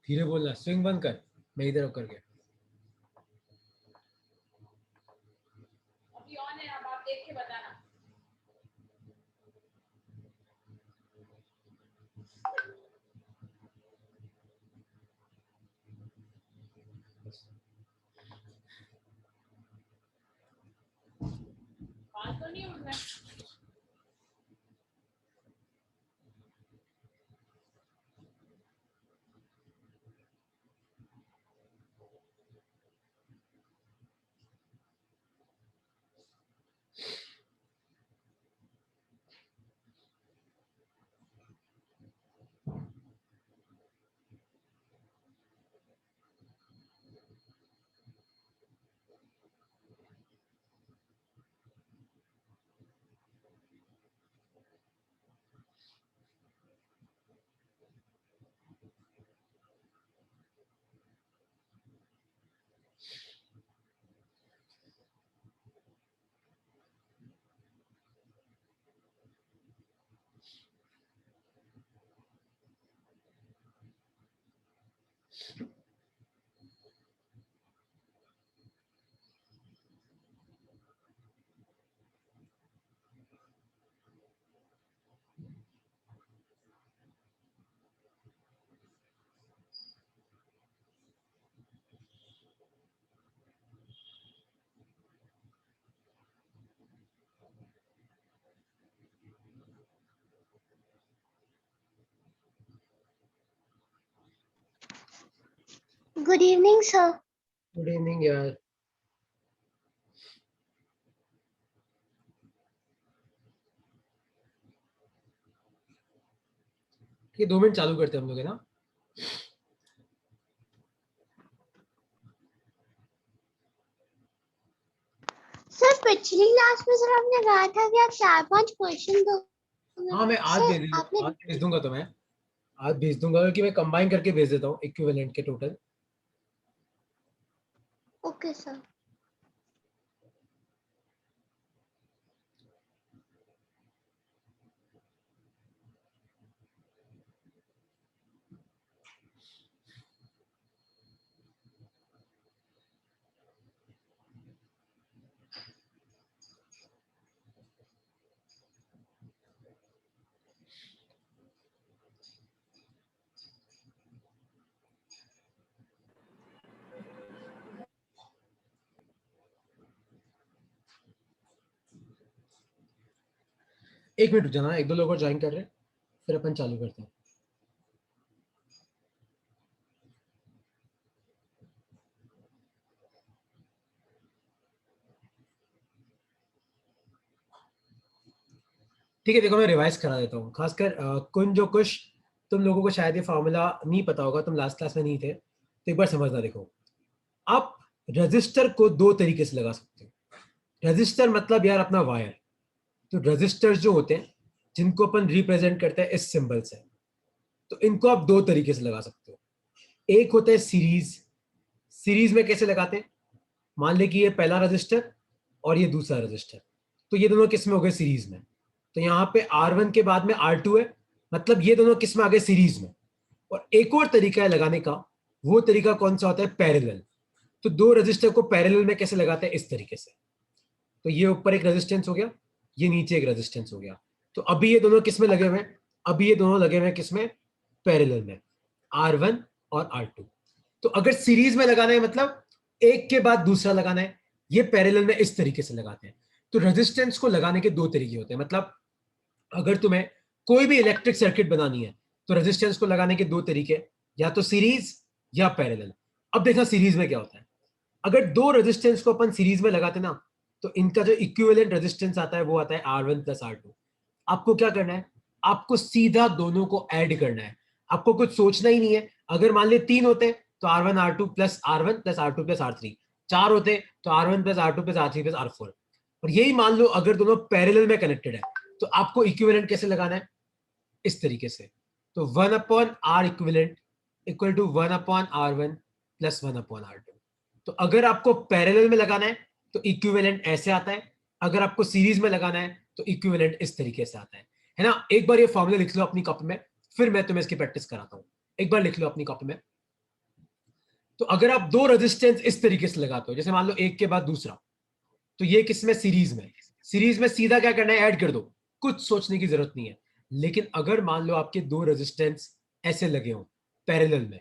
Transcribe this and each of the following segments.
धीरे बोलना, स्विंग बंद कर, मैं इधर होकर के। अभी ऑन है, अब आप देख के बताना। बाल तो नहीं उड़ रहा है। Good evening, sir. Good evening यार। ये 2 मिनट चालू करते हैं हम लोग, है ना? सर पिछली क्लास में सर आपने कहा था कि आप 4-5 क्वेश्चन दो। हाँ, मैं आज सर, भेज आपने आज भेज दूंगा, तो मैं आज भेज दूंगा क्योंकि मैं कंबाइन करके भेज देता हूँ इक्विवेलेंट के टोटल। Okay sir. एक मिनट रुक जाना, एक दो लोग और ज्वाइन कर रहे हैं, फिर अपन चालू करते हैं। ठीक है, देखो मैं रिवाइज करा देता हूँ, खासकर कुछ तुम लोगों को शायद ये फॉर्मूला नहीं पता होगा, तुम लास्ट क्लास में नहीं थे, तो एक बार समझना। देखो, आप रजिस्टर को 2 तरीके से लगा सकते हो। रजिस्टर मतलब यार अपना वायर। तो रजिस्टर्स जो होते हैं, जिनको अपन रिप्रेजेंट करते हैं इस सिंबल से, तो इनको आप 2 तरीके से लगा सकते हो। एक होता है सीरीज। सीरीज में कैसे लगाते हैं? मान ले कि ये पहला रजिस्टर और ये दूसरा रजिस्टर, तो ये दोनों किस में हो गए? सीरीज में। तो यहाँ पे R1 के बाद में R2 है, मतलब ये दोनों किस में आ गए? सीरीज में। और एक और तरीका है लगाने का, वो तरीका कौन सा होता है? पैरेलल। तो 2 रजिस्टर को पैरेलल में कैसे लगाते हैं? इस तरीके से। तो ये ऊपर एक रेजिस्टेंस हो गया, ये नीचे एक रेजिस्टेंस हो गया। तो अभी ये दोनों किस में लगे हुए हैं? अभी ये दोनों लगे हुए हैं किस में? पैरेलल में, R1 और R2। तो अगर सीरीज में लगाना है, मतलब एक के बाद दूसरा लगाना है, ये पैरेलल में इस तरीके से लगाते हैं। तो रेजिस्टेंस को लगाने के 2 तरीके होते हैं। मतलब अगर तुम्हें कोई भी इलेक्ट्रिक सर्किट बनानी है, तो रेजिस्टेंस को लगाने के 2 तरीके, या तो सीरीज या पैरेलल। अब देखना सीरीज में क्या होता है। अगर 2 रेजिस्टेंस को अपन सीरीज में लगाते ना, तो इनका जो इक्विवेलेंट रेजिस्टेंस आता है वो आता है R1 प्लस R2। आपको क्या करना है? आपको सीधा दोनों को ऐड करना है। आपको कुछ सोचना ही नहीं है। अगर मान ले 3 होते तो R1 R2 plus R1 plus R2 plus R3। 4 होते तो R1 plus R2 plus R3 plus R4। और यही मान लो अगर दोनों पैरेलल में कनेक्टेड है, तो आपको इक्विवेलेंट कैसे लगाना है? इस तरीके से। तो 1 upon R equivalent equal to 1 upon R1 plus 1 upon R2। तो अगर आपको पैरेलल में लगाना है तो इक्विवेलेंट ऐसे आता है, अगर आपको सीरीज में लगाना है तो इक्विवेलेंट इस तरीके से आता है ना? एक बार ये फॉर्मूला लिख लो अपनी कॉपी में, फिर मैं तुम्हें इसकी प्रैक्टिस कराता हूं। एक बार लिख लो अपनी कॉपी में, तो अगर आप दो रेजिस्टेंस इस तरीके से लगाते हो, जैसे मान लो एक के बाद दूसरा, तो ये किसमें, सीरीज में। सीरीज में सीधा क्या करना है, ऐड कर दो, कुछ सोचने की जरूरत नहीं है। लेकिन अगर मान लो आपके दो रेजिस्टेंस ऐसे लगे हो पैरेलल में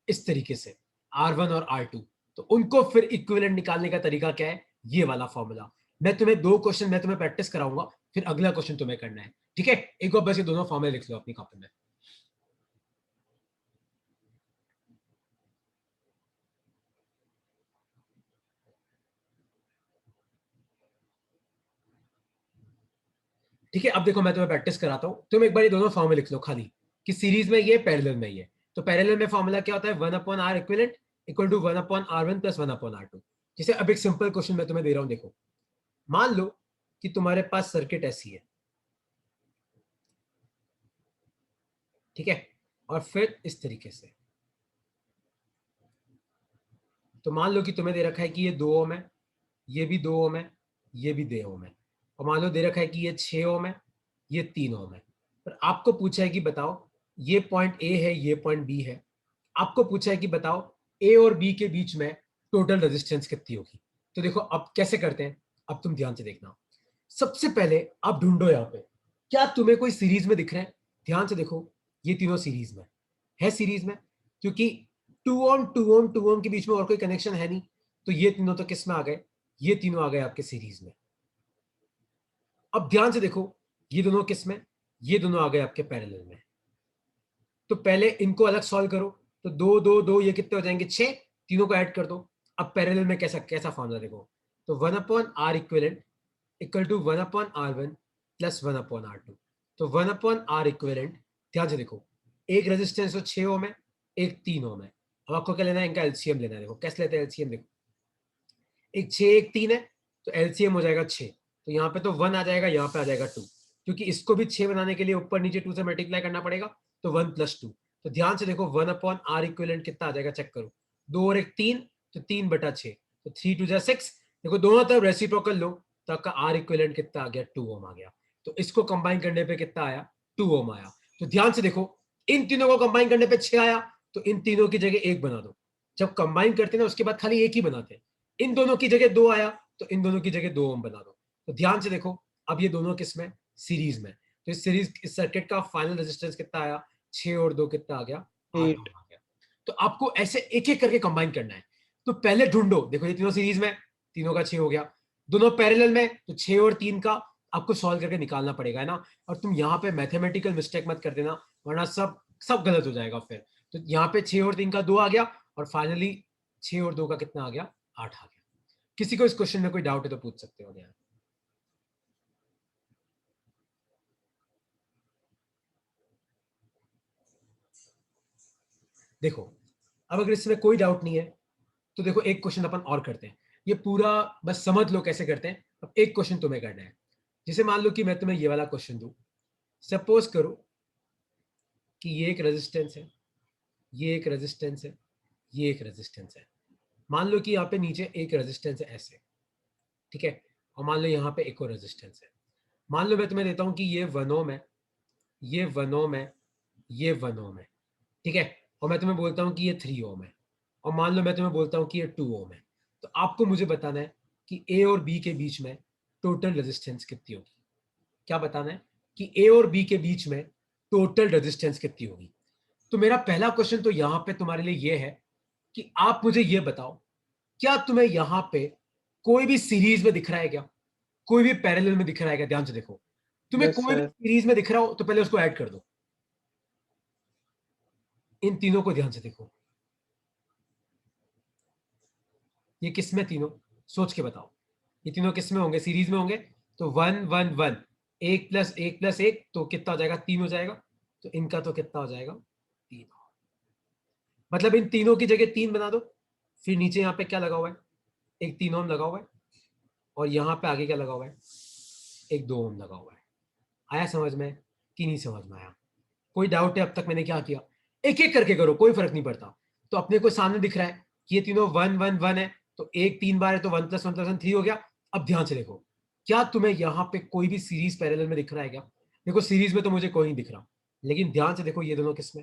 इस तरीके से, R1 और R2, तो उनको फिर इक्विवेलेंट निकालने का तरीका क्या है, ये वाला फॉर्मूला। मैं तुम्हें दो क्वेश्चन मैं तुम्हें प्रैक्टिस कराऊंगा, फिर अगला क्वेश्चन तुम्हें करना है, ठीक है। एक बार बस ये दोनों फॉर्मूले लिख लो अपनी कॉपी में। ठीक है, अब देखो मैं तुम्हें प्रैक्टिस कराता हूं, तुम एक बार ये दोनों फॉर्मूले लिख लो खाली, कि सीरीज में ये, पैरेलल में ये। तो पैरेलल में फॉर्मूला क्या होता है, 1/r equivalent equal to 1/r1 plus 1/r2। जैसे अब एक सिंपल क्वेश्चन मैं तुम्हें दे रहा हूं, देखो मान लो कि तुम्हारे पास सर्किट ऐसी है, ठीक है, और फिर इस तरीके से, तो मान लो कि तुम्हें दे रखा है कि ये 2 ओम है, ये भी 2 ओम है, ये भी 2 ओम है, और मान लो दे रखा है कि ये 6 ओम है, ये 3 ओम है। पर आपको पूछा है कि बताओ, ये पॉइंट ए है, ये पॉइंट बी है, आपको पूछा है कि बताओ ए और बी के बीच में टोटल रेजिस्टेंस कितनी होगी। तो देखो अब कैसे करते हैं, अब तुम ध्यान से देखना। सबसे पहले आप ढूंढो यहाँ पे, क्या तुम्हें कोई सीरीज में दिख रहे हैं। ध्यान से देखो, ये तीनों सीरीज में है, सीरीज में, क्योंकि 2 ओम 2 ओम 2 ओम के बीच में और कोई कनेक्शन है नहीं, तो ये तीनों तो किस में आ गए, ये तीनों आ गए आपके सीरीज में। अब ध्यान से देखो, ये दोनों किस में, ये दोनों आ गए आपके पैरेलल में। तो पहले इनको अलग सॉल्व करो, तो 2 2 2 ये कितने हो जाएंगे, 6, तीनों को ऐड कर दो। अब पैरेलल में कैसा कैसा फॉर्मूला देखो, तो 1/r equivalent equal to 1/r1 plus 1/r2। तो 1/r इक्विवेलेंट, ध्यान से देखो, एक रेजिस्टेंस तो 6 ओम है, एक 3 ओम है। अब आपको क्या लेना है, इनका एलसीएम लेना है। देखो कैसे लेते हैं एलसीएम, देखो एक 6 एक 3 है, तो एलसीएम हो जाएगा 6, तो यहाँ पे तो 1 आ जाएगा, यहाँ पे आ जाएगा 2, क्योंकि इसको भी 6 बनाने के लिए ऊपर नीचे 2 से मल्टीप्लाई करना पड़ेगा, तो 1 + 2। तो ध्यान से देखो 1/r इक्विवेलेंट कितना आ जाएगा, चेक करो, 2 और 1 3, तो 3/6, तो 3 2 जा 6। देखो दोनों तरफ रेसिप्रोकल लो, तो आपका R इक्विवेलेंट कितना आ गया, 2 ओम आ गया। तो इसको कंबाइन करने पे कितना आया, 2 ओम आया। तो ध्यान से देखो, इन तीनों को कंबाइन करने पे 6 आया, तो इन तीनों की जगह एक बना दो। जब कंबाइन करते हैं ना उसके बाद खाली एक ही बनाते हैं। इन दोनों की जगह 2 आया, तो इन दोनों की जगह 2 ओम बना दो। तो ध्यान से देखो, अब ये दोनों किस में, सीरीज में। तो इस सीरीज, इस सर्किट का फाइनल रेजिस्टेंस कितना आया, 6 और 2 कितना आ गया, 8 ओम आ गया। तो आपको ऐसे एक एक करके कंबाइन करना है। तो पहले ढूंढो, देखो ये तीनों सीरीज में, तीनों का 6 हो गया, दोनों पैरेलल में, तो 6 और 3 का आपको सॉल्व करके निकालना पड़ेगा, है ना। और तुम यहाँ पे मैथमेटिकल मिस्टेक मत कर देना, वरना सब सब गलत हो जाएगा फिर। तो यहाँ पे 6 और 3 का 2 आ गया, और फाइनली 6 और 2 का कितना आ गया, 8 आ गया। किसी को इस क्वेश्चन में कोई डाउट है तो पूछ सकते हो यार। देखो अब अगर इसमें कोई डाउट नहीं है, तो देखो एक क्वेश्चन अपन और करते हैं, ये पूरा बस समझ लो कैसे करते हैं। अब एक क्वेश्चन तुम्हें करना है, जैसे मान लो कि मैं तुम्हें ये वाला क्वेश्चन दूं, सपोज करो कि ये एक रेजिस्टेंस है, ये एक रेजिस्टेंस है, ये एक रेजिस्टेंस है। मान लो कि यहाँ पे नीचे एक रेजिस्टेंस है ऐसे, ठीक है, और मान लो यहाँ पे एक और रेजिस्टेंस है। मान लो मैं तुम्हें देता हूँ कि ये 1 ओम है, ये 1 ओम है, ये 1 ओम है, ठीक है, और मैं तुम्हें बोलता हूँ कि ये 3 ओम है, और मान लो मैं तुम्हें बोलता हूँ कि ये 2 ओम है। तो आपको मुझे बताना है कि ए और बी के बीच में टोटल रेजिस्टेंस कितनी होगी। क्या बताना है कि ए और बी के बीच में टोटल रेजिस्टेंस कितनी होगी। तो मेरा पहला क्वेश्चन तो यहाँ पे तुम्हारे लिए ये है कि आप मुझे ये बताओ, क्या तुम्हें यहाँ पे कोई भी सीरीज में दिख रहा है क्या, कोई भी पैरेलल में दिख रहा है क्या। ध्यान से देखो, तुम्हें Yes, कोई भी sir. सीरीज में दिख रहा हो तो पहले उसको ऐड कर दो। इन तीनों को ध्यान से देखो, ये किस में तीनों, सोच के बताओ, ये तीनों किस में होंगे, सीरीज में होंगे। तो 1 1 1, 1 + 1 + 1, तो कितना हो जाएगा, 3 हो जाएगा। तो इनका तो कितना हो जाएगा, 3। मतलब इन तीनों की जगह 3 बना दो। फिर नीचे यहाँ पे क्या लगा हुआ है, एक 3 ओम लगा हुआ है, और यहाँ पे आगे क्या लगा हुआ है, एक 2 ओम लगा हुआ है। आया समझ में कि नहीं समझ में आया, कोई डाउट है अब तक मैंने क्या किया। एक एक करके करो, कोई फर्क नहीं पड़ता। तो अपने को सामने दिख रहा है कि ये तीनों 1 1 1 है, तो एक 3 बार है, तो 1 + 1 + 1 3 हो गया। अब ध्यान से देखो, क्या तुम्हें यहाँ पे कोई भी सीरीज पैरेलल में दिख रहा है क्या। देखो सीरीज में तो मुझे कोई नहीं दिख रहा, लेकिन ध्यान से देखो ये दोनों किसमें,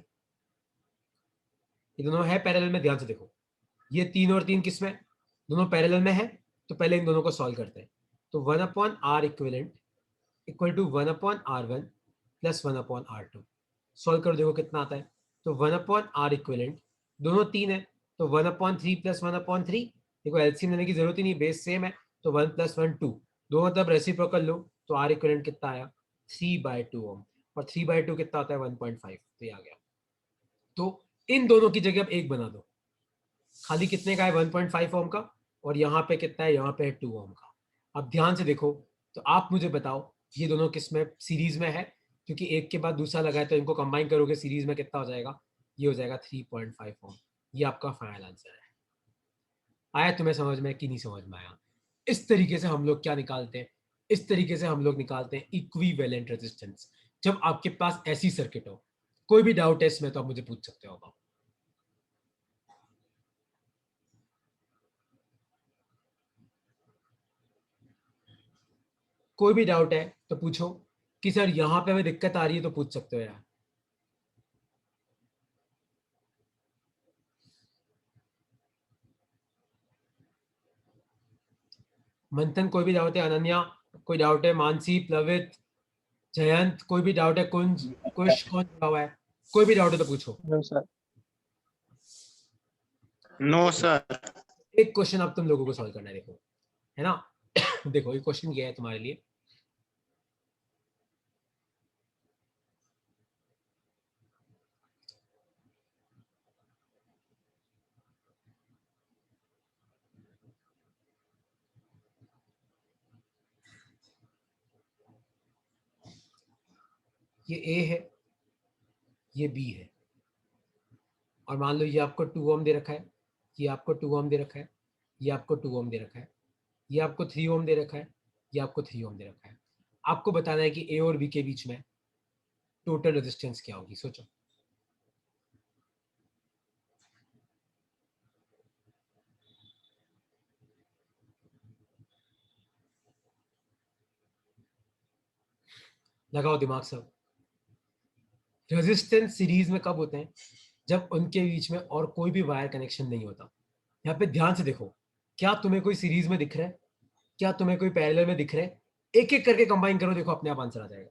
ये दोनों है पैरेलल में, ध्यान से देखो। ये 3 और 3 किस में, दोनों पैरेलल में है, तो पहले इन दोनों को सॉल्व करते हैं। तो 1/r equivalent equal to 1/r1 plus 1/r2। Solve कर देखो कितना आता है। तो 1/r इक्विवेलेंट, दोनों 3 है, तो 1/3 प्लस 1/3, देखो एलसीएम लेने की जरूरत ही नहीं, बेस सेम है, तो 1 + 1 2, दो मतलब रेसिप्रोकल लो, तो आर इक्विवेलेंट कितना आया 3/2 ओम, और 3/2 कितना होता है 1.5, तो ये आ गया। तो इन दोनों की जगह अब एक बना दो, खाली कितने का है 1.5 ओम का, और यहाँ पे कितना है, यहाँ पे है 2 ओम का। अब ध्यान से देखो, तो आप मुझे बताओ ये दोनों किस में सीरीज में है, क्योंकि एक के बाद दूसरा लगा है, तो इनको कंबाइन करोगे सीरीज में कितना हो जाएगा, ये हो जाएगा 3.5 ओम। ये आपका फाइनल आंसर है। आया तुम्हें समझ में कि नहीं समझ में आया? इस तरीके से हम लोग क्या निकालते हैं, इस तरीके से हम लोग निकालते हैं इक्विवेलेंट रेजिस्टेंस, जब आपके पास ऐसी सर्किट हो। कोई भी डाउट है इसमें तो आप मुझे पूछ सकते हो। कोई भी डाउट है तो पूछो, कि सर यहाँ पे हमें दिक्कत आ रही है, तो पूछ सकते हो यार। मंथन कोई भी डाउट है, अनन्या कोई डाउट है, मानसी, प्लवित, जयंत कोई भी डाउट है, कुंज, कुश कौन जुड़ा हुआ है, कोई भी डाउट है तो पूछो। No sir. No sir. एक क्वेश्चन अब तुम लोगों को सॉल्व करना है, देखो है ना। देखो ये क्वेश्चन ये है तुम्हारे लिए, ये ए है, ये बी है, और मान लो ये आपको 2 ओम दे रखा है, ये आपको 2 ओम दे रखा है, ये आपको 2 ओम दे रखा है, ये आपको 3 ओम दे रखा है, ये आपको 3 ओम दे रखा है। आपको बताना है कि ए और बी के बीच में टोटल रेजिस्टेंस क्या होगी, सोचो। लगाओ दिमाग सब। रेजिस्टेंस सीरीज में कब होते हैं, जब उनके बीच में और कोई भी वायर कनेक्शन नहीं होता। यहाँ पे ध्यान से देखो, क्या तुम्हें कोई सीरीज में दिख रहा है, क्या तुम्हें कोई पैरेलल में दिख रहा है, एक एक करके कंबाइन करो, देखो अपने आप आंसर आ जाएगा।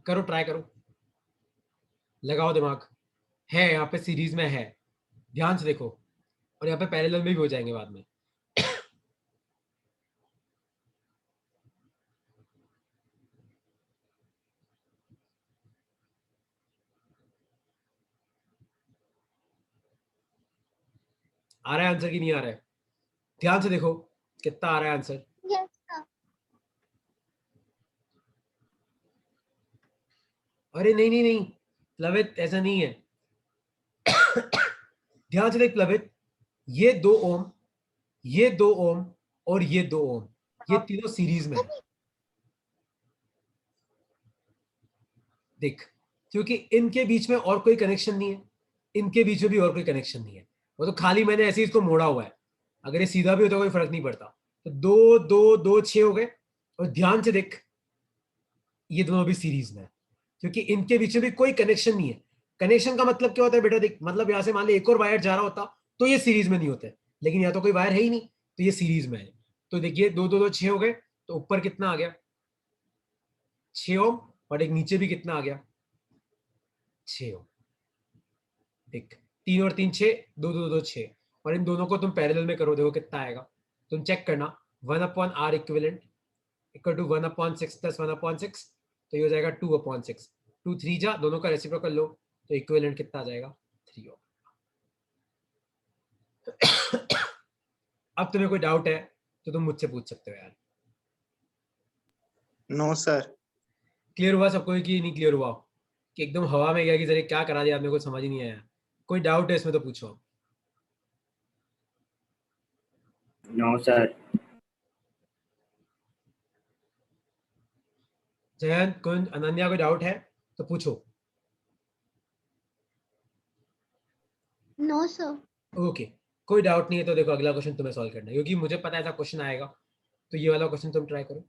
करो, ट्राई करो, लगाओ दिमाग। है यहाँ पे सीरीज में है, ध्यान से देखो, और यहाँ पे पैरेलल में भी हो जाएंगे बाद में। आ रहा है आंसर कि नहीं आ रहा है? ध्यान से देखो कितना आ रहा है आंसर। Yes sir. अरे नहीं नहीं नहीं प्लवित, ऐसा नहीं है। ध्यान से देख प्लवित, ये 2 ओम, ये 2 ओम, और ये 2 ओम, ये तीनों सीरीज में है। देख, क्योंकि इनके बीच में और कोई कनेक्शन नहीं है, इनके बीच में भी और कोई कनेक्शन नहीं है, वो तो खाली मैंने ऐसे ही इसको मोड़ा हुआ है। अगर ये सीधा भी होता कोई फर्क नहीं पड़ता। तो 2 2 2 6 हो गए, और ध्यान से देख ये दोनों भी सीरीज में है, क्योंकि इनके बीच में भी कोई कनेक्शन नहीं है। कनेक्शन का मतलब क्या होता है बेटा, देख मतलब यहां से मान ली एक और वायर जा रहा होता तो ये सीरीज में नहीं होते, लेकिन यहाँ तो कोई वायर है ही नहीं, तो ये सीरीज में है। तो देखिए 2 2 2 6 हो गए, तो ऊपर कितना आ गया 6 ओम, और एक नीचे भी कितना आ गया 6 ओम। देख 3 और 3 6, 2 2 2 6, और इन दोनों को तुम पैरेलल में करो, देखो कितना आएगा, तुम चेक करना। 1/r equivalent equal to 1/6 plus 1/6, तो ये हो जाएगा 2/6। 2 3 जा, दोनों का रेसिप्रोकल लो, तो इक्विवेलेंट कितना आ जाएगा 3 ओम। अब तुम्हें कोई डाउट है तो तुम मुझसे पूछ सकते हो यार। No sir. क्लियर हुआ सबको कि नहीं क्लियर हुआ, कि एकदम हवा में गया कि जरा क्या करा दिया आपने, कुछ समझ ही नहीं आया? कोई डाउट है इसमें तो पूछो। No sir. जयंत, कुंज, अनन्या, कोई डाउट है तो पूछो। No sir. ओके, कोई डाउट नहीं है तो देखो अगला क्वेश्चन तुम्हें सॉल्व करना है, क्योंकि मुझे पता है ऐसा क्वेश्चन आएगा, तो ये वाला क्वेश्चन तुम ट्राई करो।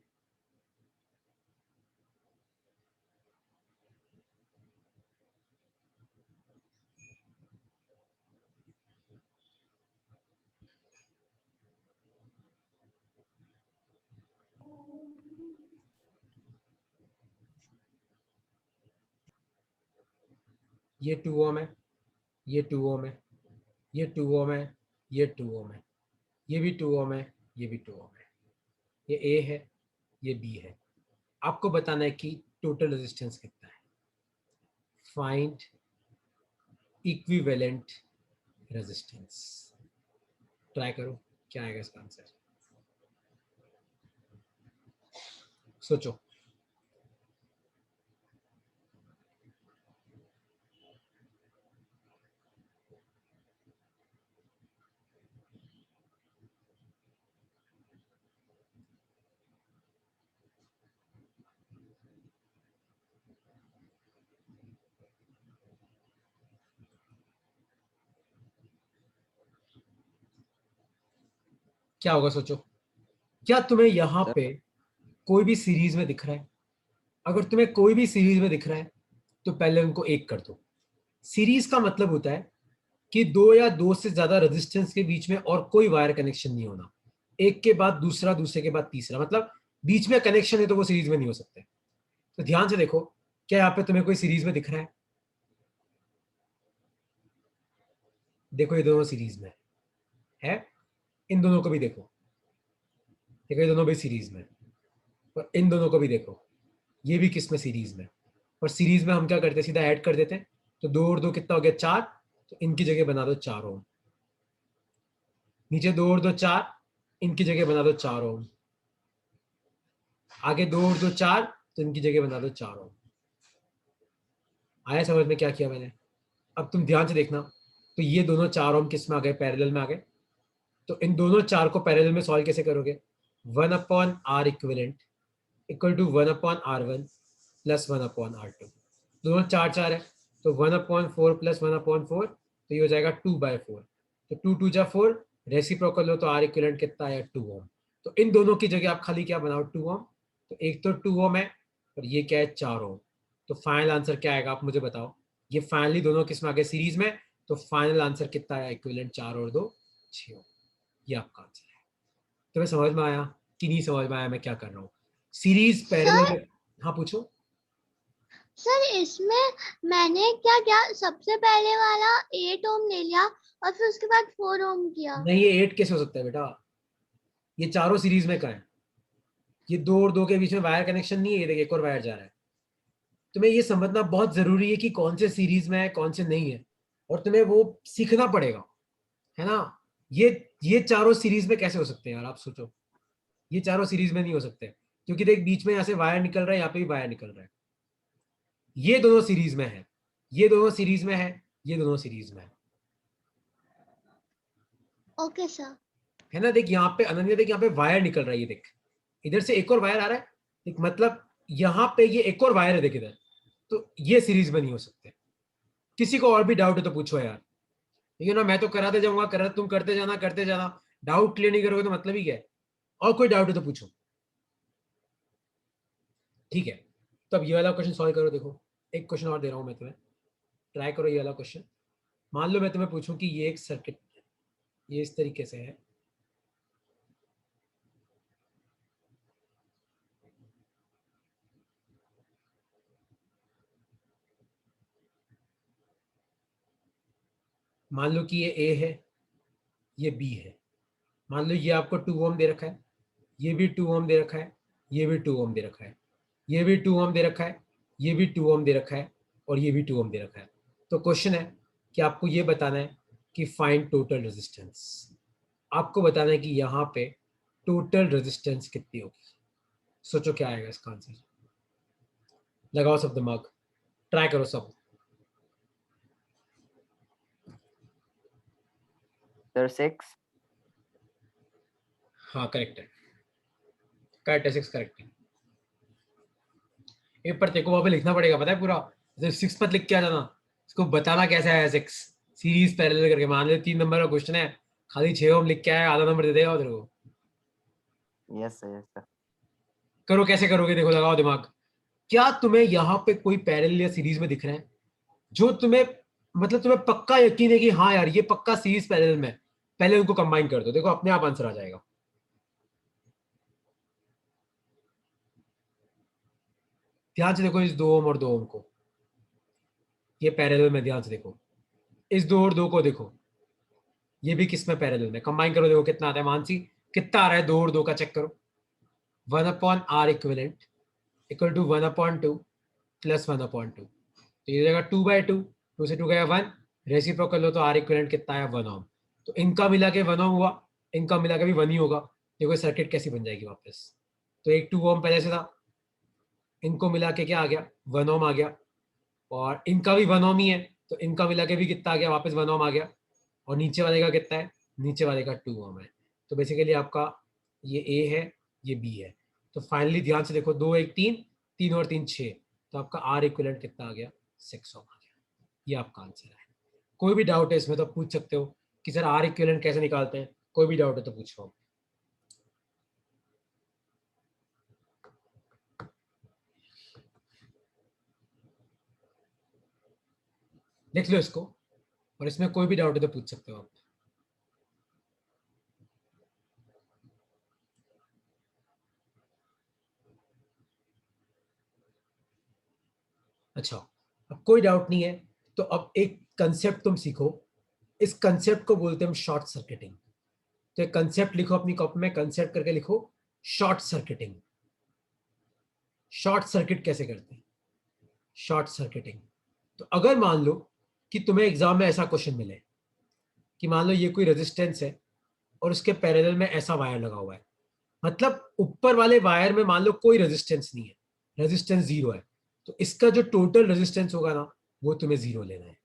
ये 2 ओम है, ये 2 ओम है, ये 2 ओम है, ये 2 ओम है, ये भी 2 ओम है, ये भी 2 ओम है, ये ए है, ये बी है। आपको बताना है कि टोटल रेजिस्टेंस कितना है। Find equivalent resistance. ट्राई करो, क्या आएगा इसका आंसर, सोचो। क्या होगा, सोचो। क्या तुम्हें यहाँ सर पे कोई भी सीरीज में दिख रहा है? अगर तुम्हें कोई भी सीरीज में दिख रहा है तो पहले उनको एक कर दो। सीरीज का मतलब होता है कि दो या दो से ज्यादा रेजिस्टेंस के बीच में और कोई वायर कनेक्शन नहीं होना, एक के बाद दूसरा, दूसरे के बाद तीसरा, मतलब बीच में कनेक्शन है तो वो सीरीज में नहीं हो सकते। तो ध्यान से देखो, क्या यहाँ पे तुम्हें कोई सीरीज में दिख रहा है? देखो ये दोनों सीरीज में है, इन दोनों को भी देखो, देखो ये दोनों भी सीरीज में, और इन दोनों को भी देखो, ये भी किस में, सीरीज में। और सीरीज में हम क्या करते हैं, सीधा ऐड कर देते हैं। तो दो और दो कितना हो गया, 4, तो इनकी जगह बना दो 4 ओम। नीचे दो और दो 4, इनकी जगह बना दो 4 ओम। आगे दो और दो 4, तो इनकी जगह बना दो 4 ओम। आया समझ में क्या किया मैंने? अब तुम ध्यान से देखना, तो ये दोनों 4 ओम किस में आ गए, पैरेलल में आ गए। तो इन दोनों 4 को पैरेलल में सॉल्व कैसे करोगे? 1/r equivalent equal to 1/r1 plus 1/r2। दोनों 4 4 है, तो 1/4 प्लस 1/4, तो ये हो जाएगा 2/4। तो 2 2 जा 4, रेसिप्रोकल लो तो आर इक्विवेलेंट कितना है, 2 ओम। तो इन दोनों की जगह आप खाली क्या बनाओ, 2 ओम। तो एक तो 2 ओम है और ये क्या है, 4 ओम। तो फाइनल आंसर क्या आएगा आप मुझे बताओ। ये फाइनली दोनों किस में आ गए, सीरीज में। तो फाइनल आंसर कितना है, इक्विवेलेंट 4 और 2 6 ओम। ये आपका आंसर है। तुम्हें समझ में आया कि नहीं समझ में आया मैं क्या कर रहा हूँ? सीरीज पैरेलल सर, में। हाँ पूछो। सर इसमें मैंने क्या किया, सबसे पहले वाला 8 ओम ले लिया और फिर उसके बाद 4 ओम किया। नहीं, ये 8 कैसे हो सकता है बेटा, ये चारों सीरीज में का है। ये दो और दो के बीच में वायर कनेक्शन नहीं है, ये देखिए एक और वायर जा रहा है। तुम्हें ये समझना बहुत जरूरी है कि कौन से सीरीज में है कौन से नहीं है, और तुम्हें वो सीखना पड़ेगा, है ना। ये चारों सीरीज में कैसे हो सकते हैं यार, आप सोचो। ये चारों सीरीज में नहीं हो सकते, क्योंकि देख बीच में यहाँ से वायर निकल रहा है, यहाँ पे भी वायर निकल रहा है। ये दोनों सीरीज में है, ये दोनों सीरीज में है, ये दोनों सीरीज में ओके सर। है ना। देख यहाँ पे अनन्या, देख यहाँ पे वायर निकल रहा है, ये देख इधर से एक और वायर आ रहा है। देख मतलब यहाँ पे ये एक और वायर है, देख इधर। तो ये सीरीज में नहीं हो सकते। किसी को और भी डाउट है तो पूछो यार, ठीक है ना। मैं तो कराते जाऊंगा, करा तुम करते जाना करते जाना, डाउट क्लियर नहीं करोगे तो मतलब ही क्या है। और कोई डाउट है तो पूछो, ठीक है। तो अब ये वाला क्वेश्चन सॉल्व करो। देखो एक क्वेश्चन और दे रहा हूं मैं तुम्हें, ट्राई करो ये वाला क्वेश्चन। मान लो मैं तुम्हें पूछूं कि ये एक सर्किट, ये इस तरीके से है। मान लो कि ये ए है, ये बी है। मान लो ये आपको 2 ओम दे रखा है, ये भी 2 ओम दे रखा है, ये भी 2 ओम दे रखा है, ये भी 2 ओम दे रखा है, ये भी 2 ओम दे रखा है, और ये भी 2 ओम दे रखा है। तो क्वेश्चन है कि आपको ये बताना है कि फाइंड टोटल रेजिस्टेंस। आपको बताना है कि यहाँ पे टोटल रेजिस्टेंस कितनी होगी। सोचो क्या आएगा इसका आंसर, लगाओ सब दिमाग, ट्राई करो सब। सर 6। हाँ करेक्ट है, करेक्ट है, 6 करेक्ट है। एक पर तेरे को वहां पे लिखना पड़ेगा, पता है पूरा, जैसे 6 मत लिख के आ जाना, इसको बताना कैसा है 6 सीरीज पैरेलल करके। मान ले 3 नंबर का क्वेश्चन है, खाली 6 ओम लिख के आया, आधा नंबर दे देगा तेरे को। Yes sir, yes sir. करो, कैसे करोगे, देखो लगाओ दिमाग। क्या तुम्हें यहाँ पे कोई पैरेलल या सीरीज में दिख रहा है जो तुम्हें, मतलब तुम्हें पक्का यकीन है कि हाँ यार ये पक्का सीरीज पैरेलल में, पहले उनको कंबाइन कर दो, देखो अपने आप आंसर आ जाएगा। ध्यान से देखो इस 2 ओम और 2 ओम को, ये पैरेलल में, ध्यान से देखो इस 2 और 2 को, देखो ये भी किस में पैरेलल में, कंबाइन करो, देखो कितना आता है। मानसी कितना आ रहा है 2 और 2 का, चेक करो। 1/r equivalent equal to 1/2 plus 1/2, तो ये जाएगा 2/2, 2 से 2 गया 1, रेसिप्रोकल लो तो आर इक्विवेलेंट कितना आया 1 ओम। तो इनका मिला के 1 ओम हुआ, इनका मिला के भी 1 ही होगा। देखो सर्किट कैसी बन जाएगी वापस, तो एक 2 ओम पहले से था, इनको मिला के क्या आ गया 1 ओम आ गया, और इनका भी 1 ओम ही है, तो इनका मिला के भी कितना आ गया वापस 1 ओम आ गया। और नीचे वाले का कितना है, नीचे वाले का 2 ओम है। तो बेसिकली आपका ये ए है, ये बी है। तो फाइनली ध्यान से देखो 2 1 3, 3 और 3 6, तो आपका आर इक्विवेलेंट कितना आ गया 6 ओम आ गया। ये आपका आंसर है। कोई भी डाउट है इसमें तो पूछ सकते हो कि सर आर इक्विवेलेंट कैसे निकालते हैं, कोई भी डाउट है तो पूछो। लिख लो इसको, और इसमें कोई भी डाउट है तो पूछ सकते हो आप। अच्छा, अब कोई डाउट नहीं है, तो अब एक कंसेप्ट तुम सीखो, इस कंसेप्ट को बोलते हैं हम शॉर्ट सर्किटिंग। तो एक कंसेप्ट लिखो अपनी कॉपी में, कंसेप्ट करके लिखो शॉर्ट सर्किटिंग। शॉर्ट सर्किट कैसे करते हैं, शॉर्ट सर्किटिंग। तो अगर मान लो कि तुम्हें एग्जाम में ऐसा क्वेश्चन मिले कि मान लो ये कोई रेजिस्टेंस है और उसके पैरेलल में ऐसा वायर लगा हुआ है, मतलब ऊपर वाले वायर में मान लो कोई रेजिस्टेंस नहीं है, रेजिस्टेंस 0 है, तो इसका जो टोटल रेजिस्टेंस होगा ना वो तुम्हें 0 लेना है।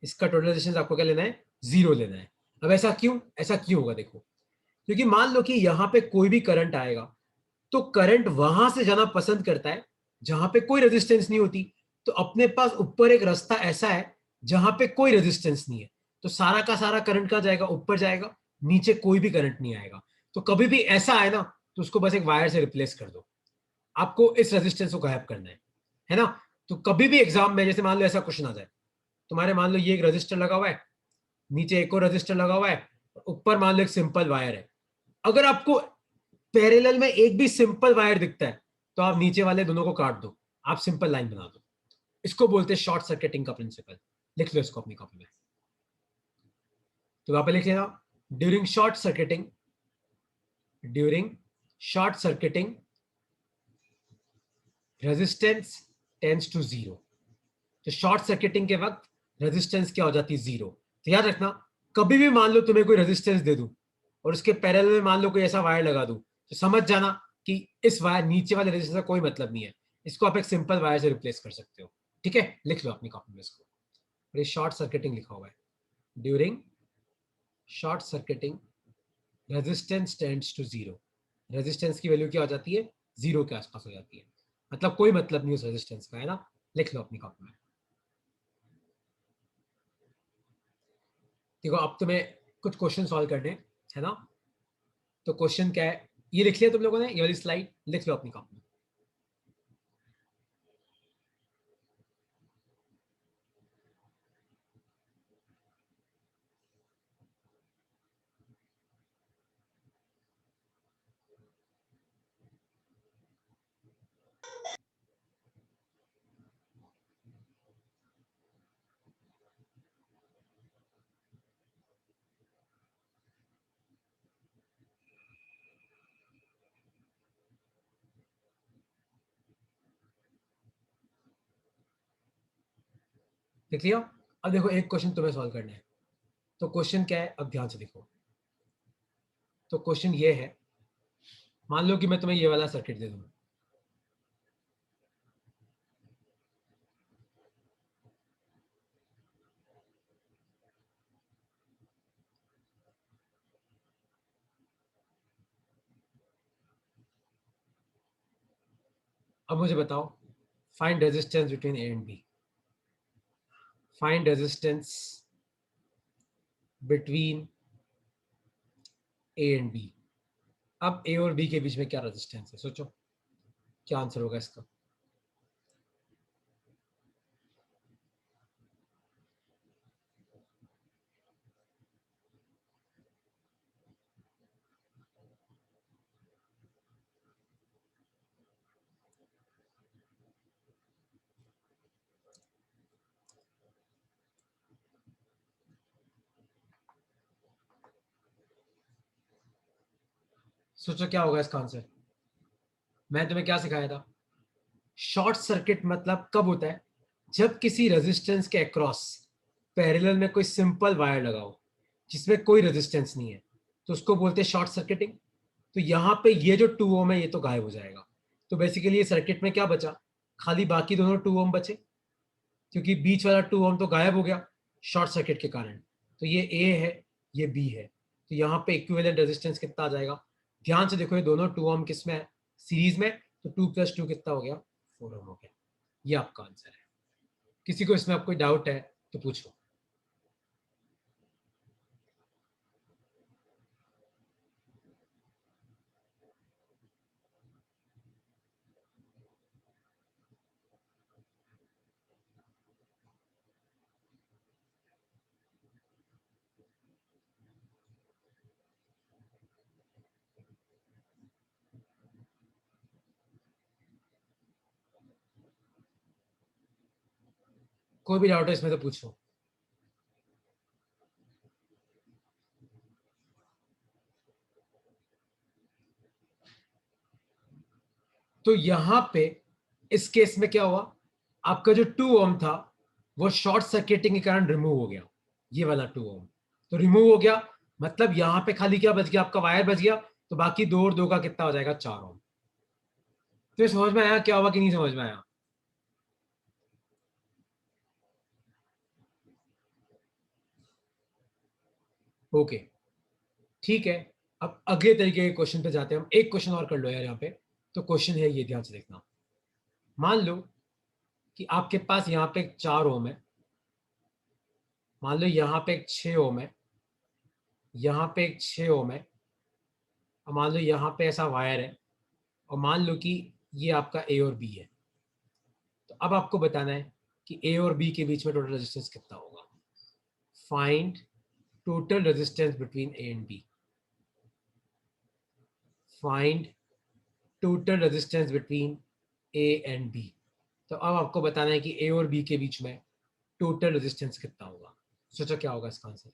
इसका टोटल रेजिस्टेंस आपको क्या लेना है, 0 लेना है। अब ऐसा क्यों, ऐसा क्यों होगा देखो, क्योंकि मान लो कि यहां पे कोई भी करंट आएगा तो करंट वहां से जाना पसंद करता है जहां पे कोई रेजिस्टेंस नहीं होती। तो अपने पास ऊपर एक रास्ता ऐसा है जहां पे कोई रेजिस्टेंस नहीं है, तो सारा का सारा करंट कहां जाएगा, ऊपर जाएगा, नीचे कोई भी करंट नहीं आएगा। तो कभी भी ऐसा आए ना तो उसको बस एक वायर से रिप्लेस कर दो, आपको इस रेजिस्टेंस को गायब करना है ना। तो कभी भी एग्जाम में जैसे मान लो ऐसा क्वेश्चन आ जाए, तुम्हारे मान लो ये एक रजिस्टर लगा हुआ है, नीचे एक और रजिस्टर लगा हुआ है, ऊपर मान लो एक सिंपल वायर है। अगर आपको पैरेलल में एक भी सिंपल वायर दिखता है तो आप नीचे वाले दोनों को काट दो, आप सिंपल लाइन बना दो। इसको बोलते हैं शॉर्ट सर्किटिंग का प्रिंसिपल। लिख लो इसको अपनी कॉपी में, तो वहां पे लिख लेना during short circuiting, during short circuiting resistance tends to 0। तो शॉर्ट सर्किटिंग के वक्त रेजिस्टेंस क्या हो जाती है 0। तो याद रखना, कभी भी मान लो तुम्हें कोई रेजिस्टेंस दे दूं और उसके पैरेलल में मान लो कोई ऐसा वायर लगा दूं, तो समझ जाना कि इस वायर नीचे वाले रेजिस्टेंस का कोई मतलब नहीं है, इसको आप एक सिंपल वायर से रिप्लेस कर सकते हो। ठीक है, लिख लो अपनी कॉपी में इसको, और ये शॉर्ट सर्किटिंग लिखा हुआ है, during short circuiting resistance tends to 0। Resistance की वैल्यू क्या हो जाती है, 0 के आसपास हो जाती है, मतलब कोई मतलब नहीं उस रेजिस्टेंस का, है ना। लिख लो अपनी कॉपी में। देखो अब तुम्हें कुछ क्वेश्चन सॉल्व करने है ना। तो क्वेश्चन क्या है, ये लिख लिया तुम लोगों ने, ये वाली स्लाइड लिख लो अपनी कॉपी में। लिख लिया। अब देखो एक क्वेश्चन तुम्हें सॉल्व करना है, तो क्वेश्चन क्या है अब ध्यान से देखो। तो क्वेश्चन ये है, मान लो कि मैं तुम्हें ये वाला सर्किट दे दूं, अब मुझे बताओ find resistance between A and B, find resistance between A and B. अब ए और बी के बीच में क्या रेजिस्टेंस है, सोचो क्या आंसर होगा इसका। सोचो क्या होगा इसका आंसर। मैं तुम्हें क्या सिखाया था, शॉर्ट सर्किट मतलब कब होता है, जब किसी रेजिस्टेंस के अक्रॉस पैरेलल में कोई सिंपल वायर लगाओ जिसमें कोई रेजिस्टेंस नहीं है, तो उसको बोलते हैं शॉर्ट सर्किटिंग। तो यहाँ पे ये जो 2 ओम है ये तो गायब हो जाएगा। तो बेसिकली ये सर्किट में क्या बचा, खाली बाकी दोनों 2 ओम बचे, क्योंकि बीच वाला 2 ओम तो गायब हो गया शॉर्ट सर्किट के कारण। तो ये ए है, ये बी है, तो यहाँ पे इक्विवेलेंट रेजिस्टेंस कितना आ जाएगा। ध्यान से देखो ये दोनों 2 ओम किस में है, सीरीज में, तो 2 + 2 कितना हो गया, 4 ओम हो गया। ये आपका आंसर है। किसी को इसमें आप कोई डाउट है तो पूछो। कोई भी डाउट है इसमें तो पूछो। तो यहां पे इस केस में क्या हुआ, आपका जो 2 ओम था वो शॉर्ट सर्किटिंग के कारण रिमूव हो गया, ये वाला 2 ओम तो रिमूव हो गया। मतलब यहां पे खाली क्या बच गया, आपका वायर बच गया, तो बाकी 2 और 2 का कितना हो जाएगा, 4 ओम। तो ये समझ में आया क्या हुआ कि नहीं समझ में आया। ओके ठीक है। अब अगले तरीके के क्वेश्चन पे जाते हैं हम। एक क्वेश्चन और कर लो यार यहाँ पे। तो क्वेश्चन है ये, ध्यान से देखना। मान लो कि आपके पास यहाँ पे एक 4 ओम है, मान लो यहाँ पे एक 6 ओम है, यहाँ पे एक 6 ओम है, और मान लो यहाँ पे ऐसा वायर है, और मान लो कि ये आपका ए और बी है। तो अब आपको बताना है कि ए और बी के बीच में टोटल रेजिस्टेंस कितना होगा। Find total resistance between A and B, find total resistance between A and B. तो अब आपको बताना है कि ए और बी के बीच में टोटल रेजिस्टेंस कितना होगा। सोचो क्या होगा इसका आंसर।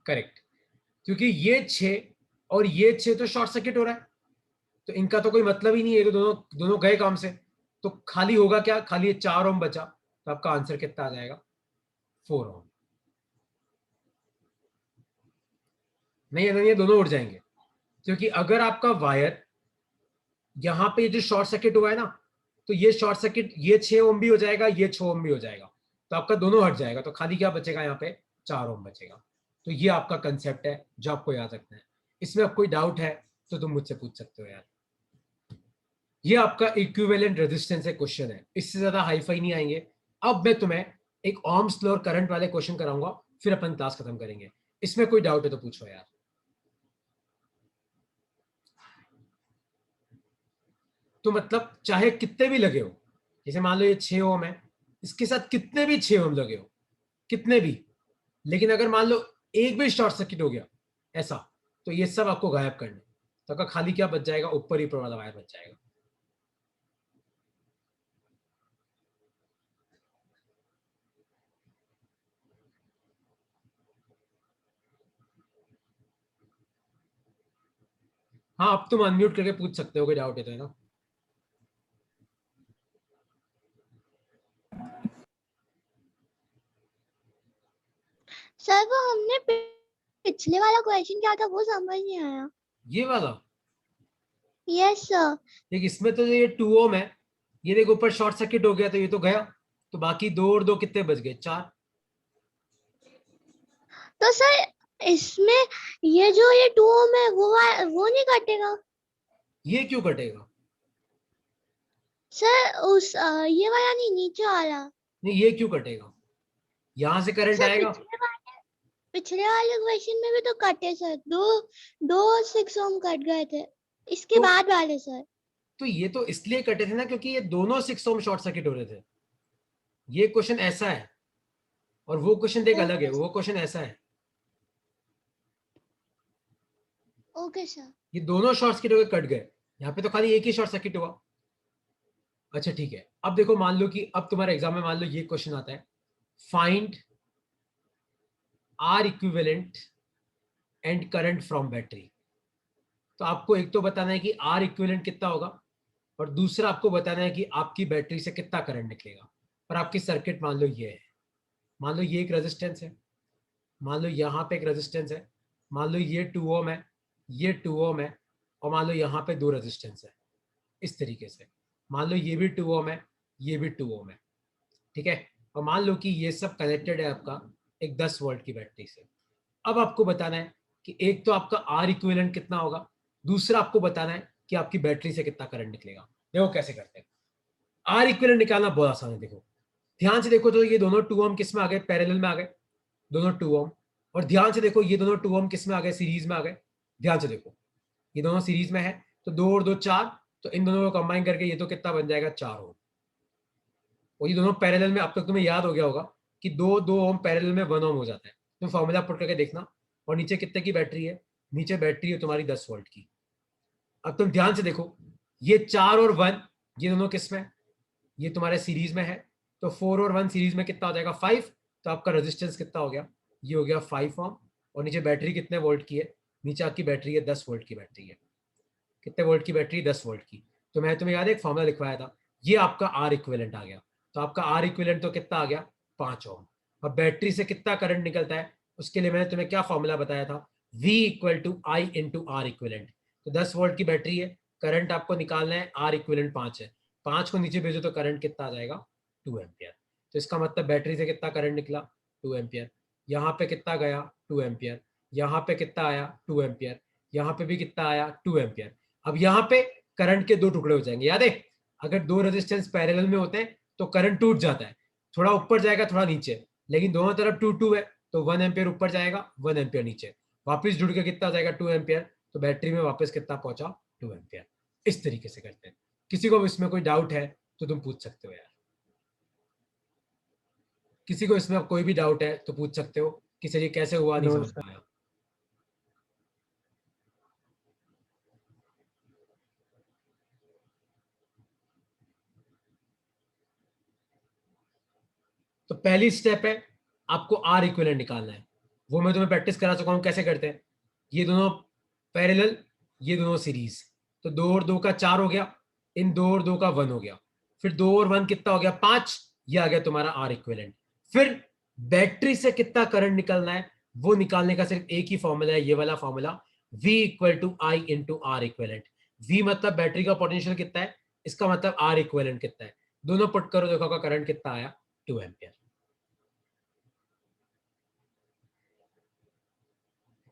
करेक्ट, क्योंकि ये 6 और ये 6 तो शॉर्ट सर्किट हो रहा है, तो इनका तो कोई मतलब ही नहीं है, तो दोनों दोनों गए काम से। तो खाली होगा क्या, खाली ये 4 ओम बचा, तो आपका आंसर कितना आ जाएगा, 4 ओम। नहीं अगर ये दोनों उड़ जाएंगे, क्योंकि अगर आपका वायर यहाँ पे जो शॉर्ट सर्किट हुआ है ना, तो ये शॉर्ट सर्किट ये 6 ओम भी हो जाएगा, ये 6 ओम भी हो जाएगा, तो आपका दोनों हट जाएगा, तो खाली क्या बचेगा, यहाँ पे 4 ओम बचेगा। तो ये आपका कंसेप्ट है जो आपको याद रखना है। इसमें अब कोई डाउट है तो तुम मुझसे पूछ सकते हो यार। ये आपका इक्विवेलेंट रेजिस्टेंस है क्वेश्चन है, इससे ज्यादा हाईफाई नहीं आएंगे। अब मैं तुम्हें एक ohms लॉ और करंट वाले क्वेश्चन कराऊंगा, फिर अपन क्लास खत्म करेंगे। इसमें कोई डाउट है तो पूछो यार। तो मतलब चाहे कितने भी लगे हो, जैसे मान लो ये 6 ओम है, इसके साथ कितने भी 6 ओम लगे हो, कितने भी, लेकिन अगर मान लो एक भी शॉर्ट सर्किट हो गया ऐसा, तो ये सब आपको गायब करना है। तो आपका खाली क्या बच जाएगा, ऊपर ही ऊपर वाला वायर बच जाएगा। हाँ अब तुम अनम्यूट करके पूछ सकते हो, कोई डाउट है तो, है ना। सर वो हमने पिछले वाला क्वेश्चन क्या था वो समझ नहीं आया। ये वाला यस सर। देख, इसमें तो ये 2 ओम है, ये देखो ऊपर शॉर्ट सर्किट हो गया तो ये तो गया, तो बाकी 2 और 2 कितने बच गए, 4। तो सर इसमें ये जो ये 2 ओम है वो नहीं कटेगा। ये क्यों कटेगा? सर उस ये वाला नहीं, नीचे वाला। नहीं, ये क्यों कटेगा? यहां से करंट सर आएगा। पिछले वाले क्वेश्चन में भी तो कटे सर, दो दो 6 ओम कट गए थे इसके तो बाद वाले सर। तो ये तो इसलिए कटे थे ना क्योंकि ये दोनों 6 ओम शॉर्ट सर्किट हो रहे थे। ये क्वेश्चन ऐसा है और वो क्वेश्चन देख अलग है, वो क्वेश्चन ऐसा है। Okay sir. ये दोनों शॉर्ट सर्किट होकर कट गए, यहाँ पे तो खाली एक ही शॉर्ट सर्किट हुआ। अच्छा ठीक है, अब देखो मान लो कि अब तुम्हारे एग्जाम में मान लो ये क्वेश्चन आता है, find R equivalent and current from battery. तो आपको एक तो बताना है कि आर इक्विवेलेंट कितना होगा और दूसरा आपको बताना है कि आपकी बैटरी से कितना करंट निकलेगा। और आपकी सर्किट मान लो ये है, मान लो ये एक रेजिस्टेंस है, मान लो यहाँ पे एक रेजिस्टेंस है, मान लो ये 2 ओम है, ये 2 ओम है, और मान लो यहाँ पे 2 रेजिस्टेंस है। इस तरीके से मान लो ये भी 2 ओम है, ये भी 2 ओम है, ठीक है। और मान लो कि ये सब कनेक्टेड है आपका एक 10 वोल्ट की बैटरी से। अब आपको बताना है कि एक तो आपका आर इक्विवेलेंट कितना होगा, दूसरा आपको बताना है कि आपकी बैटरी से कितना करंट निकलेगा। देखो कैसे करते हैं। आर इक्विवेलेंट निकालना बहुत आसान है। देखो ध्यान से देखो तो ये दोनों 2 ओम किस में आ गए, पैरेलल में आ गए, दोनों 2 ओम। और ध्यान से देखो ये दोनों 2 ओम किस में आ गए, सीरीज में आ गए। ध्यान से देखो ये दोनों सीरीज में है तो 2 और 2 4, तो इन दोनों को कंबाइन करके ये तो कितना बन जाएगा, 4 ओम। और ये दोनों पैरेलल में, अब तक तुम्हें याद हो गया होगा कि 2 ओम पैरेलल में 1 ओम हो जाता है। तुम फॉर्मूला पुट करके देखना। और नीचे कितने की बैटरी है, नीचे बैटरी है तुम्हारी 10 वोल्ट की। अब तुम ध्यान से देखो ये 4 और 1 ये दोनों किस में, ये तुम्हारे सीरीज में है, तो 4 और 1 सीरीज में कितना हो जाएगा, 5। तो आपका रेजिस्टेंस कितना हो गया, ये हो गया 5 ओम। और नीचे बैटरी कितने वोल्ट की है, नीचे आपकी बैटरी है 10 वोल्ट की बैटरी है। कितने वोल्ट की बैटरी, 10 वोल्ट की। तो मैं तुम्हें याद है एक फॉर्मूला लिखवाया था, ये आपका आर इक्विवेलेंट आ गया। तो आपका आर इक्विवेलेंट तो कितना आ गया, 5 ओम। और बैटरी से कितना करंट निकलता है, उसके लिए मैंने तुम्हें क्या फॉर्मूला बताया था, V equal to I into R equivalent. तो 10 वोल्ट की बैटरी है, करंट आपको निकालना है, आर इक्विवेलेंट 5 है, 5 को नीचे भेजो तो करंट कितना आ जाएगा, 2 एम्पियर। तो इसका मतलब बैटरी से कितना करंट निकला, 2 एम्पियर। यहाँ पे कितना गया, 2 एम्पियर। यहाँ पे कितना आया, 2 एम्पियर। यहाँ पे भी कितना आया, 2 एम्पियर। अब यहाँ पे करंट के 2 टुकड़े हो जाएंगे, याद है अगर 2 रेजिस्टेंस पैरेलल में होते हैं तो करंट टूट जाता है, थोड़ा ऊपर जाएगा थोड़ा नीचे, लेकिन दोनों तरफ 2 2 है तो 1 एम्पियर ऊपर जाएगा 1 एम्पियर नीचे, वापस जुड़ के कितना जाएगा, 2 एम्पियर। तो बैटरी में वापस कितना पहुंचा, 2 एम्पियर। इस तरीके से करते हैं। किसी को इसमें कोई डाउट है तो तुम पूछ सकते हो यार, किसी को इसमें कोई भी डाउट है तो पूछ सकते हो कि सर ये कैसे हुआ, नहीं नो समझ सर। पाया। तो पहली स्टेप है आपको आर इक्विवेलेंट निकालना है, वो मैं तुम्हें प्रैक्टिस करा चुका हूं कैसे करते हैं। ये दोनों पैरेलल, ये दोनों सीरीज, तो 2 और 2 का 4 हो गया, इन 2 और 2 का 1 हो गया, फिर 2 और 1 कितना हो गया, 5। ये आ गया तुम्हारा आर इक्विवेलेंट। फिर बैटरी से कितना करंट निकलना है वो निकालने का सिर्फ एक ही फॉर्मूला है, ये वाला formula, V equal to I into R equivalent. V मतलब बैटरी का पोटेंशियल कितना है, इसका मतलब आर इक्विवेलेंट कितना है, दोनों पुट करो, देखो करंट कितना आया, 2 एम्पियर।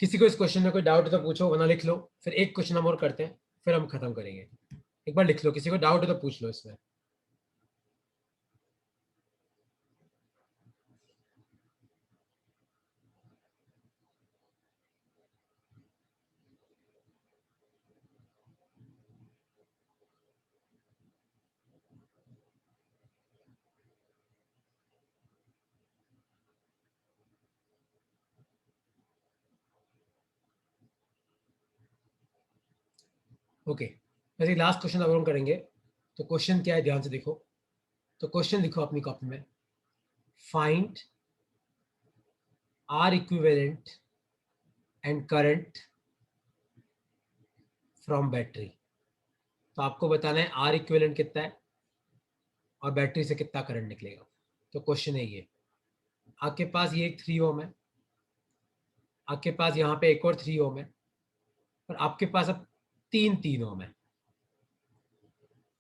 किसी को इस क्वेश्चन में कोई डाउट है तो पूछो, वरना लिख लो, फिर एक क्वेश्चन हम और करते हैं, फिर हम खत्म करेंगे। एक बार लिख लो, किसी को डाउट है तो पूछ लो इसमें। ओके, वैसे लास्ट क्वेश्चन अब हम करेंगे। तो क्वेश्चन क्या है, ध्यान से देखो। तो क्वेश्चन लिखो अपनी कॉपी में, find R equivalent and current from battery. तो आपको बताना है आर इक्विवेलेंट कितना है और बैटरी से कितना करंट निकलेगा। तो क्वेश्चन है ये, आपके पास ये एक 3 ओम है, आपके पास यहाँ पे एक और 3 ओम है, और आपके पास अब 3 ओम है,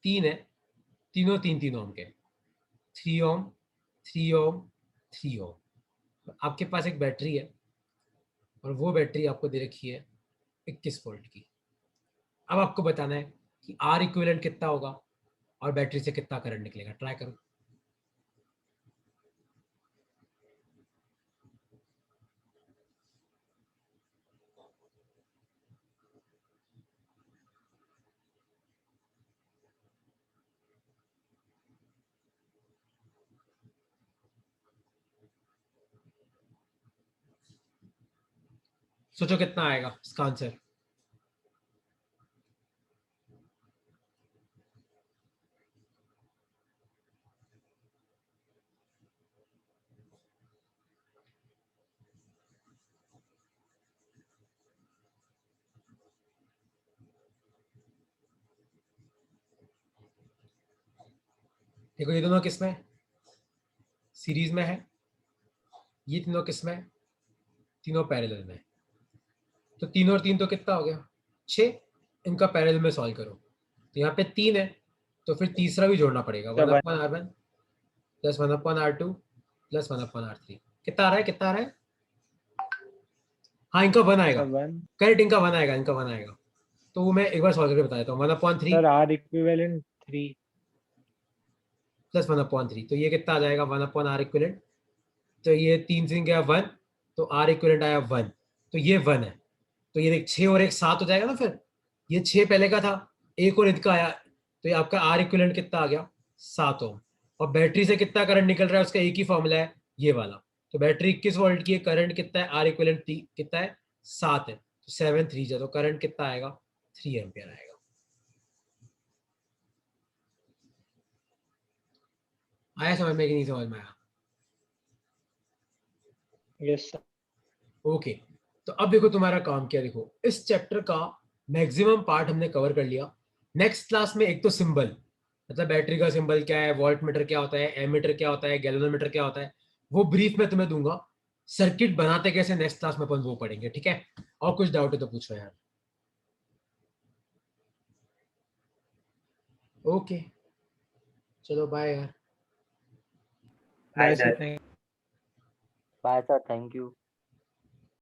3 है, तीनों 3 ओम के, 3 ओम, 3 ओम, 3 ओम। आपके पास एक बैटरी है और वो बैटरी आपको दे रखी है 21 वोल्ट की। अब आपको बताना है कि आर इक्विवेलेंट कितना होगा और बैटरी से कितना करंट निकलेगा। ट्राई करो। सोचो कितना आएगा इसका आंसर। देखो ये दोनों किसमें सीरीज में है, ये तीनों किसमें, तीनों पैरेलल में। तो 3 और 3 तो कितना हो गया 6, इनका पैरेलल में सॉल्व करो। तो यहाँ पे 3 है तो फिर तीसरा भी जोड़ना पड़ेगा, 1/R1 plus 1/R2 plus 1/R3। कितना आ रहा है, कितना आ रहा है? हाँ इनका 1 आएगा, करेक्ट, इनका 1 आएगा, इनका 1 आएगा। तो वो मैं एक बार सॉल्व करके बता देता हूँ। 1/3 सर आर इक्विवेलेंट 3 प्लस 1/3, तो ये कितना आ जाएगा 1/R इक्विवेलेंट। तो ये 3 से गया 1, तो आर इक्विवेलेंट आया 1, तो ये 1 है। तो ये देख 6 और 1 7 हो जाएगा ना। फिर ये 6 पहले का था, एक और इनका आया, तो ये आपका आर इक्विवेलेंट कितना आ गया 7 ओम। और बैटरी से कितना करंट निकल रहा है उसका एक ही फॉर्मूला है, ये वाला। तो बैटरी 21 वोल्ट की है, करंट कितना है, आर इक्विवेलेंट कितना है 7 है, तो 7 3 जा, तो करंट कितना आएगा 3 एम्पियर आएगा। आया समझ में कि नहीं समझ में आया? Yes sir. ओके, तो अब देखो तुम्हारा काम क्या। देखो इस चैप्टर का मैक्सिमम पार्ट हमने कवर कर लिया। नेक्स्ट क्लास में एक तो सिंबल, मतलब बैटरी का सिंबल क्या है, वोल्ट मीटर क्या होता है, एमीटर क्या होता है, गैल्वेनोमीटर क्या होता है, वो ब्रीफ में तुम्हें दूंगा। सर्किट बनाते कैसे नेक्स्ट क्लास में अपन वो पढ़ेंगे, ठीक है। और कुछ डाउट है तो पूछो यार। ओके चलो बाय यार। Bye sir, thank bye sir, thank you.